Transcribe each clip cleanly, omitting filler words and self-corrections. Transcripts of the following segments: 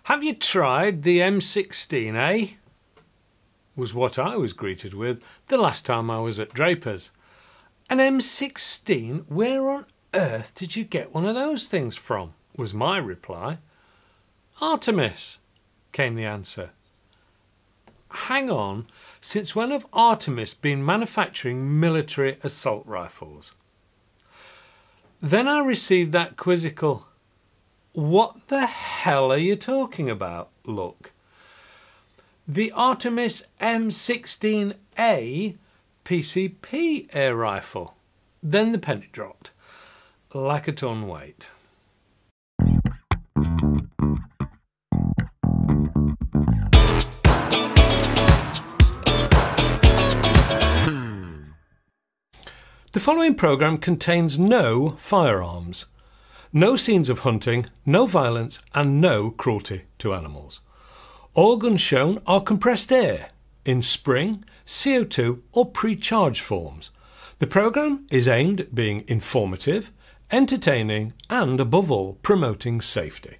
Have you tried the M16A? Was what I was greeted with the last time I was at Draper's. An M16? Where on earth did you get one of those things from? Was my reply. Artemis, came the answer. Hang on, since when have Artemis been manufacturing military assault rifles? Then I received that quizzical, what the hell are you talking about? Look. The Artemis M16A PCP air rifle. Then the penny dropped, like a ton weight. The following programme contains no firearms, no scenes of hunting, no violence and no cruelty to animals. All guns shown are compressed air in spring, CO2 or pre-charged forms. The programme is aimed at being informative, entertaining and above all promoting safety.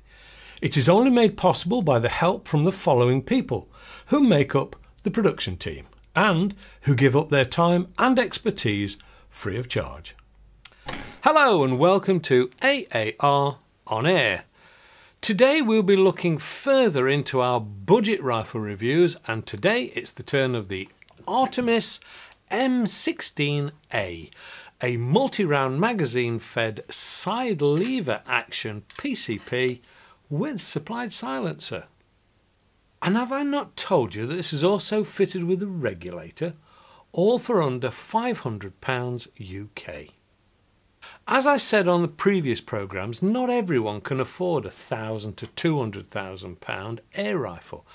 It is only made possible by the help from the following people who make up the production team and who give up their time and expertise free of charge. Hello and welcome to AAR On Air. Today we'll be looking further into our budget rifle reviews, and today it's the turn of the Artemis M16A, a multi-round magazine fed side lever action PCP with supplied silencer. And have I not told you that this is also fitted with a regulator, all for under £500 UK. As I said on the previous programmes, not everyone can afford a £1,000 to £200,000 air rifle,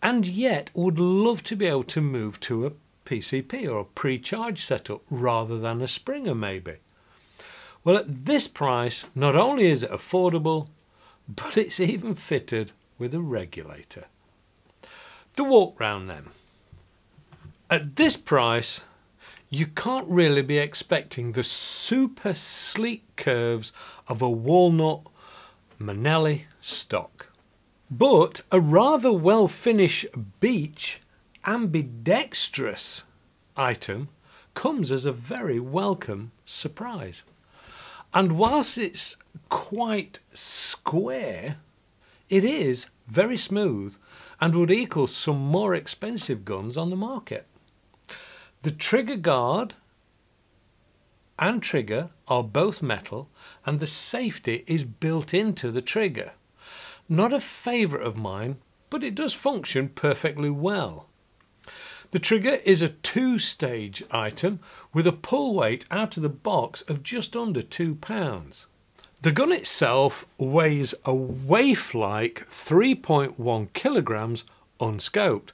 and yet would love to be able to move to a PCP or a pre-charge setup rather than a Springer maybe. Well, at this price, not only is it affordable, but it's even fitted with a regulator. The walk round then. At this price, you can't really be expecting the super sleek curves of a walnut Manelli stock. But a rather well finished beach ambidextrous item comes as a very welcome surprise. And whilst it's quite square, it is very smooth and would equal some more expensive guns on the market. The trigger guard and trigger are both metal and the safety is built into the trigger. Not a favourite of mine, but it does function perfectly well. The trigger is a two-stage item with a pull weight out of the box of just under £2. The gun itself weighs a waif-like 3.1 kilograms unscoped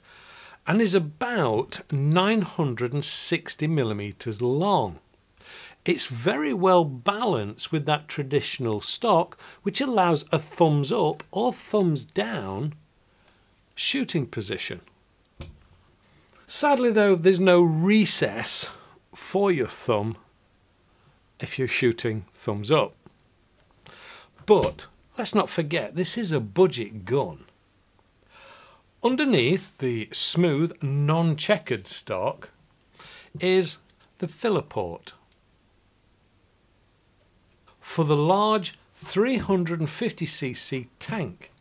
and is about 960 millimeters long. It's very well balanced with that traditional stock, which allows a thumbs up or thumbs down shooting position. Sadly though, there's no recess for your thumb if you're shooting thumbs up. But let's not forget, this is a budget gun. Underneath the smooth, non-checkered stock is the filler port for the large 350cc tank.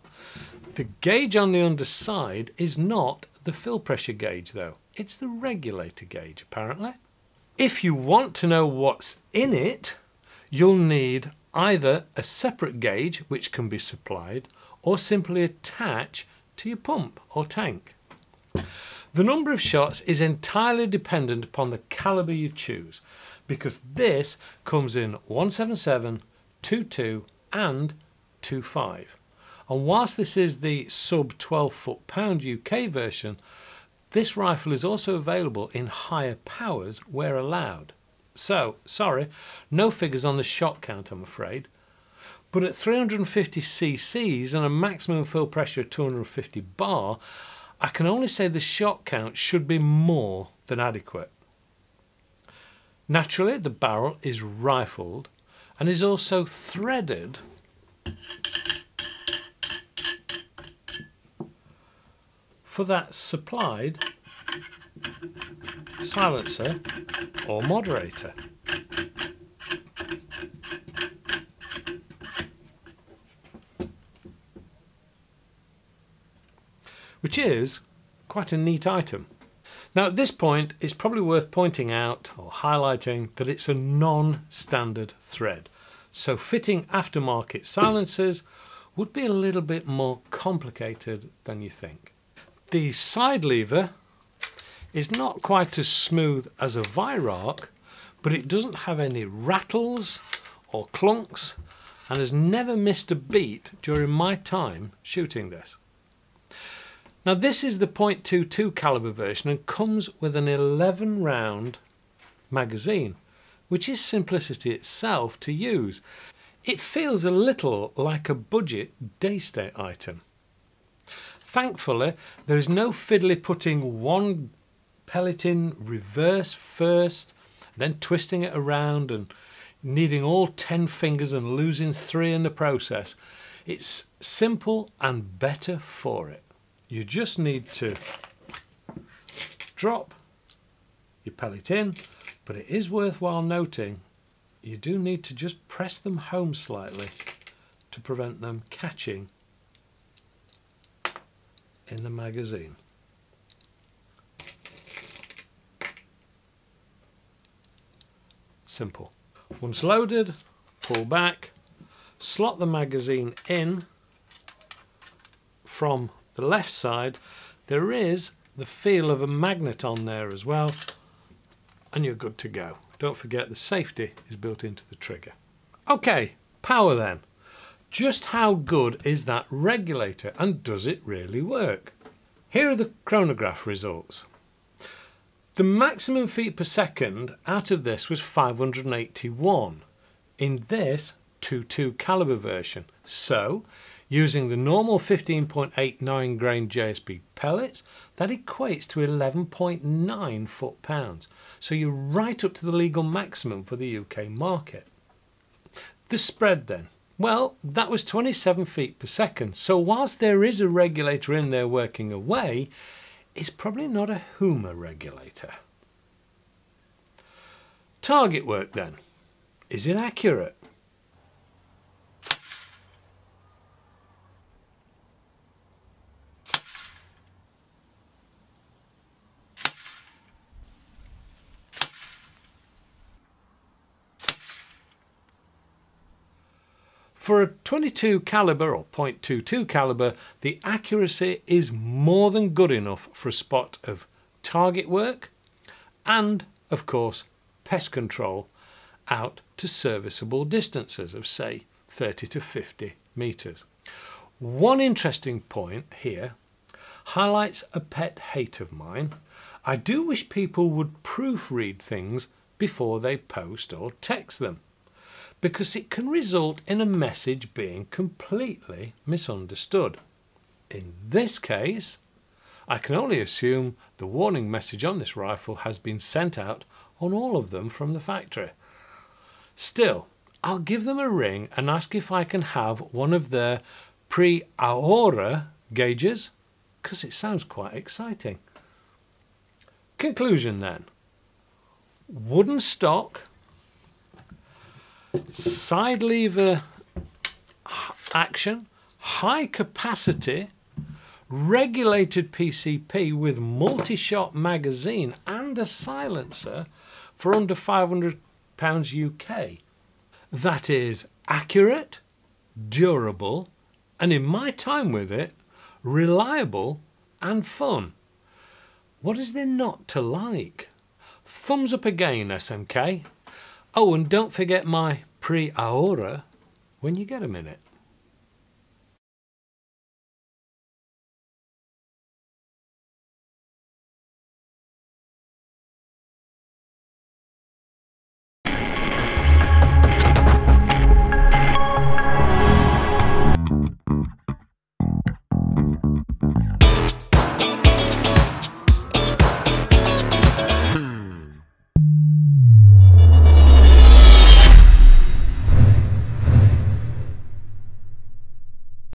The gauge on the underside is not the fill pressure gauge though, it's the regulator gauge apparently. If you want to know what's in it, you'll need either a separate gauge which can be supplied or simply attach to your pump or tank. The number of shots is entirely dependent upon the calibre you choose, because this comes in 177, 22 and 25. And whilst this is the sub 12 foot-pound UK version, this rifle is also available in higher powers where allowed. So, sorry, no figures on the shot count I'm afraid. But at 350 cc's and a maximum fill pressure of 250 bar, I can only say the shot count should be more than adequate. Naturally, the barrel is rifled and is also threaded for that supplied silencer or moderator. Which is quite a neat item. Now at this point it's probably worth pointing out or highlighting that it's a non-standard thread, so fitting aftermarket silencers would be a little bit more complicated than you think. The side lever is not quite as smooth as a Weihrauch, but it doesn't have any rattles or clunks and has never missed a beat during my time shooting this. Now this is the .22 caliber version and comes with an 11 round magazine, which is simplicity itself to use. It feels a little like a budget day state item. Thankfully there is no fiddly putting one pellet in reverse first, then twisting it around and needing all 10 fingers and losing 3 in the process. It's simple and better for it. You just need to drop your pellet in, but it is worthwhile noting you do need to just press them home slightly to prevent them catching in the magazine. Simple. Once loaded, pull back, slot the magazine in from the left side. There is the feel of a magnet on there as well, and you're good to go. Don't forget the safety is built into the trigger. Okay, power then. Just how good is that regulator and does it really work? Here are the chronograph results. The maximum feet per second out of this was 581 in this .22 caliber version. So using the normal 15.89 grain JSB pellets, that equates to 11.9 foot-pounds. So you're right up to the legal maximum for the UK market. The spread then, well, that was 27 feet per second. So whilst there is a regulator in there working away, it's probably not a Huma regulator. Target work then, is it accurate? For a 22 caliber or .22 caliber, the accuracy is more than good enough for a spot of target work and, of course, pest control out to serviceable distances of, say, 30 to 50 metres. One interesting point here highlights a pet hate of mine. I do wish people would proofread things before they post or text them, because it can result in a message being completely misunderstood. In this case, I can only assume the warning message on this rifle has been sent out on all of them from the factory. Still, I'll give them a ring and ask if I can have one of their pre-ahora gauges, because it sounds quite exciting. Conclusion then. Wooden stock, side lever action, high capacity, regulated PCP with multi-shot magazine and a silencer for under £500 UK. That is accurate, durable, and in my time with it, reliable and fun. What is there not to like? Thumbs up again, SMK. Oh, and don't forget my pre-ahora when you get a minute.